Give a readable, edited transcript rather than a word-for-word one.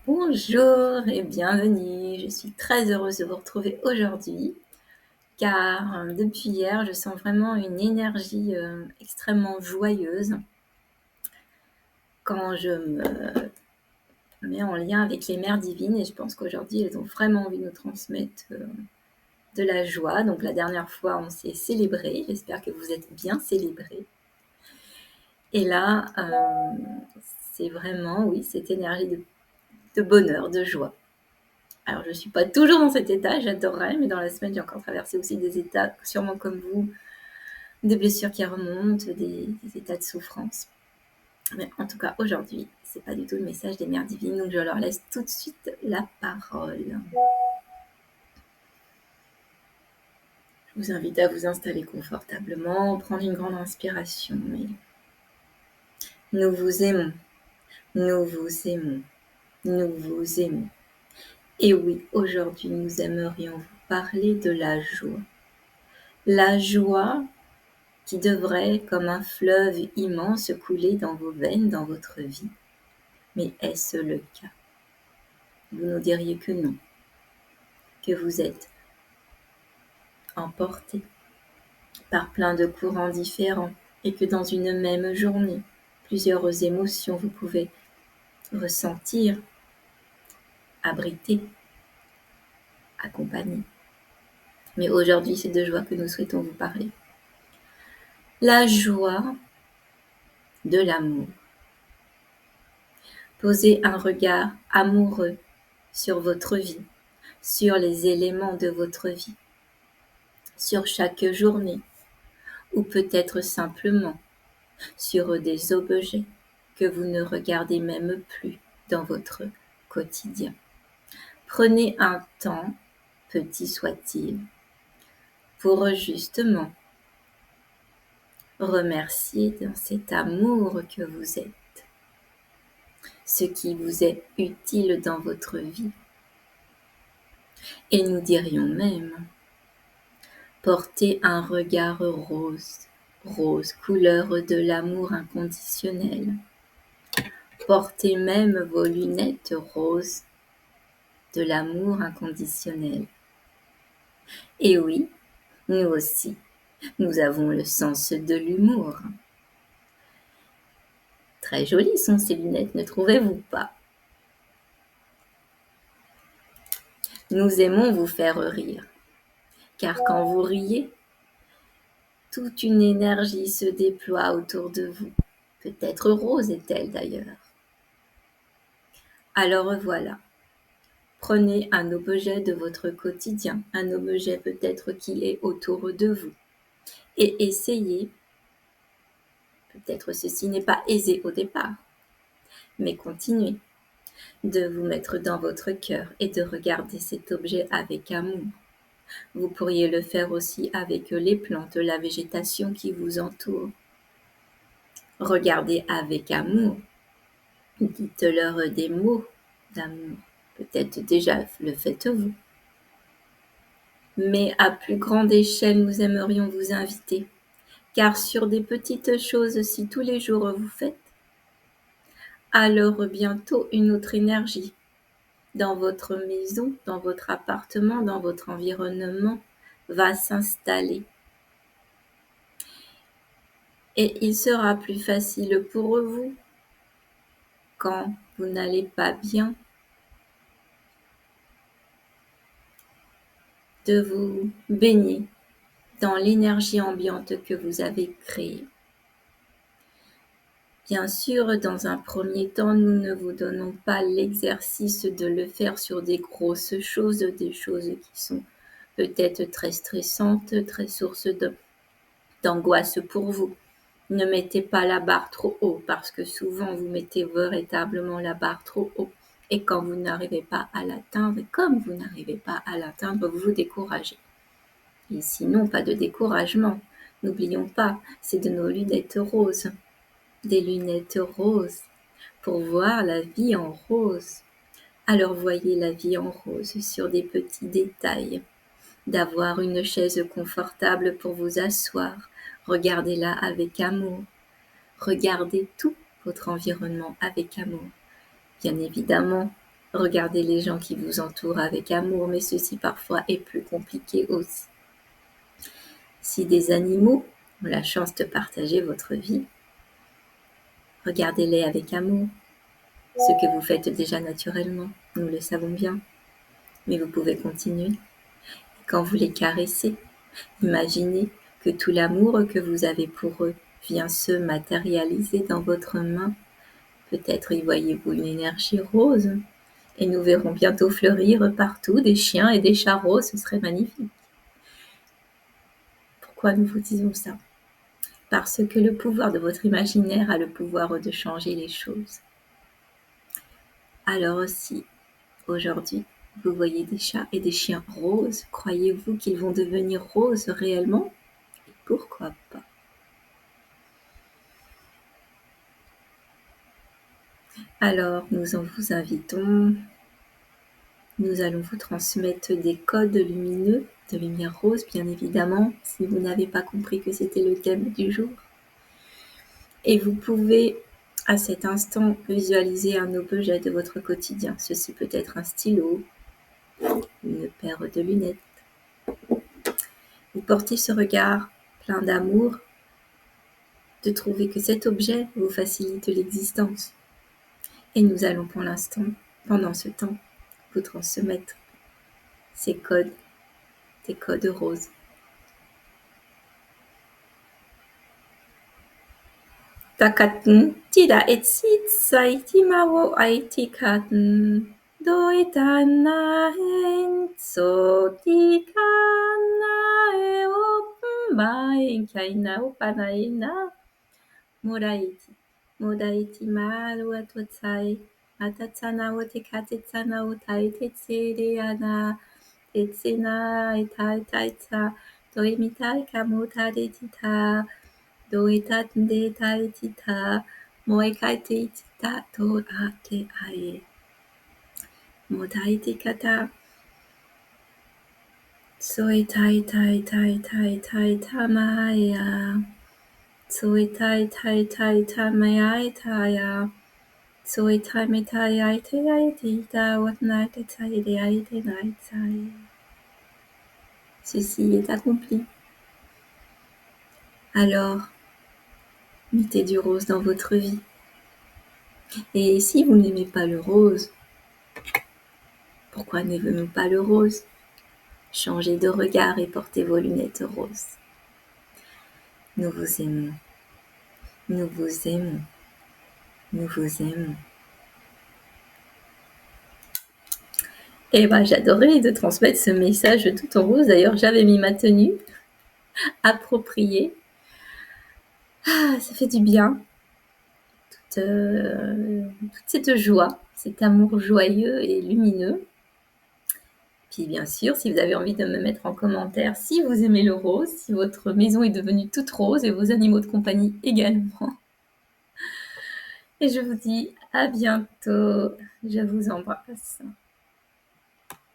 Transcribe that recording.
Bonjour et bienvenue. Je suis très heureuse de vous retrouver aujourd'hui car depuis hier, je sens vraiment une énergie extrêmement joyeuse quand je me mets en lien avec les mères divines et je pense qu'aujourd'hui, elles ont vraiment envie de nous transmettre de la joie. Donc la dernière fois, on s'est célébré. J'espère que vous êtes bien célébrés. Et là, c'est vraiment, oui, cette énergie de bonheur, de joie. Alors, je ne suis pas toujours dans cet état, j'adorerais, mais dans la semaine, j'ai encore traversé aussi des états, sûrement comme vous, des blessures qui remontent, des états de souffrance. Mais en tout cas, aujourd'hui, c'est pas du tout le message des mères divines, donc je leur laisse tout de suite la parole. Je vous invite à vous installer confortablement, prendre une grande inspiration. Et nous vous aimons, nous vous aimons, nous vous aimons. Et oui, aujourd'hui, nous aimerions vous parler de la joie. La joie qui devrait, comme un fleuve immense, couler dans vos veines, dans votre vie. Mais est-ce le cas? Vous nous diriez que non, que vous êtes emporté par plein de courants différents et que dans une même journée, plusieurs émotions vous pouvez ressentir, abriter, accompagner. Mais aujourd'hui, c'est de joie que nous souhaitons vous parler. La joie de l'amour. Posez un regard amoureux sur votre vie, sur les éléments de votre vie, sur chaque journée, ou peut-être simplement sur des objets que vous ne regardez même plus dans votre quotidien. Prenez un temps, petit soit-il, pour justement remercier dans cet amour que vous êtes, ce qui vous est utile dans votre vie. Et nous dirions même, portez un regard rose, rose, couleur de l'amour inconditionnel. Portez même vos lunettes roses de l'amour inconditionnel. Et oui, nous aussi, nous avons le sens de l'humour. Très jolies sont ces lunettes, ne trouvez-vous pas? Nous aimons vous faire rire, car quand vous riez, toute une énergie se déploie autour de vous. Peut-être rose est-elle d'ailleurs. Alors voilà, prenez un objet de votre quotidien, un objet peut-être qui est autour de vous, et essayez, peut-être ceci n'est pas aisé au départ, mais continuez de vous mettre dans votre cœur et de regarder cet objet avec amour. Vous pourriez le faire aussi avec les plantes, la végétation qui vous entoure. Regardez avec amour, dites-leur des mots d'amour. Peut-être déjà le faites-vous. Mais à plus grande échelle, nous aimerions vous inviter, car sur des petites choses, si tous les jours vous faites, alors bientôt une autre énergie dans votre maison, dans votre appartement, dans votre environnement va s'installer. Et il sera plus facile pour vous quand vous n'allez pas bien de vous baigner dans l'énergie ambiante que vous avez créée. Bien sûr, dans un premier temps, nous ne vous donnons pas l'exercice de le faire sur des grosses choses, des choses qui sont peut-être très stressantes, très source d'angoisse pour vous. Ne mettez pas la barre trop haut parce que souvent vous mettez véritablement la barre trop haut et quand vous n'arrivez pas à l'atteindre, et comme vous n'arrivez pas à l'atteindre, vous vous découragez. Et sinon, pas de découragement. N'oublions pas, c'est de nos lunettes roses. Des lunettes roses pour voir la vie en rose. Alors voyez la vie en rose sur des petits détails. D'avoir une chaise confortable pour vous asseoir. Regardez-la avec amour. Regardez tout votre environnement avec amour. Bien évidemment, Regardez les gens qui vous entourent avec amour, mais ceci parfois est plus compliqué aussi. Si des animaux ont la chance de partager votre vie, regardez-les avec amour, ce que vous faites déjà naturellement, nous le savons bien, mais vous pouvez continuer. Quand vous les caressez, imaginez que tout l'amour que vous avez pour eux vient se matérialiser dans votre main. Peut-être y voyez-vous une énergie rose, et nous verrons bientôt fleurir partout des chiens et des chats roses, ce serait magnifique. Pourquoi nous vous disons ça? Parce que le pouvoir de votre imaginaire a le pouvoir de changer les choses. Alors si aujourd'hui vous voyez des chats et des chiens roses, croyez-vous qu'ils vont devenir roses réellement? Et pourquoi pas? Alors nous vous invitons, nous allons vous transmettre des codes lumineux, de lumière rose bien évidemment, si vous n'avez pas compris que c'était le thème du jour. Et vous pouvez à cet instant visualiser un objet de votre quotidien. Ceci peut être un stylo, une paire de lunettes. Vous portez ce regard plein d'amour, de trouver que cet objet vous facilite l'existence. Et nous allons pour l'instant, pendant ce temps, vous transmettre ces codes, des codes roses. Takatn tida etsit saitimawo aitikaten doitana henso tikana eopmai kaina opanaina modaiti malu atotsai atatsana otikatetsana otai tetsereana tetsena etaitaitsa toimitai kamota detita Doitat de taitita, moikaiti tita to ate ae. Motaiti kata. Soi tai tai tai tai tai tamaya. Soi tai tai tai tamaya taya. Soi tai me tai aite aite ta what night tai de aite night tai. Ceci est accompli. Alors, mettez du rose dans votre vie. Et si vous n'aimez pas le rose, pourquoi n'aimez-vous pas le rose? Changez de regard et portez vos lunettes roses. Nous vous aimons. Nous vous aimons. Nous vous aimons. Et j'adorais de transmettre ce message tout en rose. D'ailleurs, j'avais mis ma tenue appropriée. Ça fait du bien. Toute cette joie, cet amour joyeux et lumineux. Puis bien sûr, si vous avez envie de me mettre en commentaire si vous aimez le rose, si votre maison est devenue toute rose et vos animaux de compagnie également. Et je vous dis à bientôt. Je vous embrasse.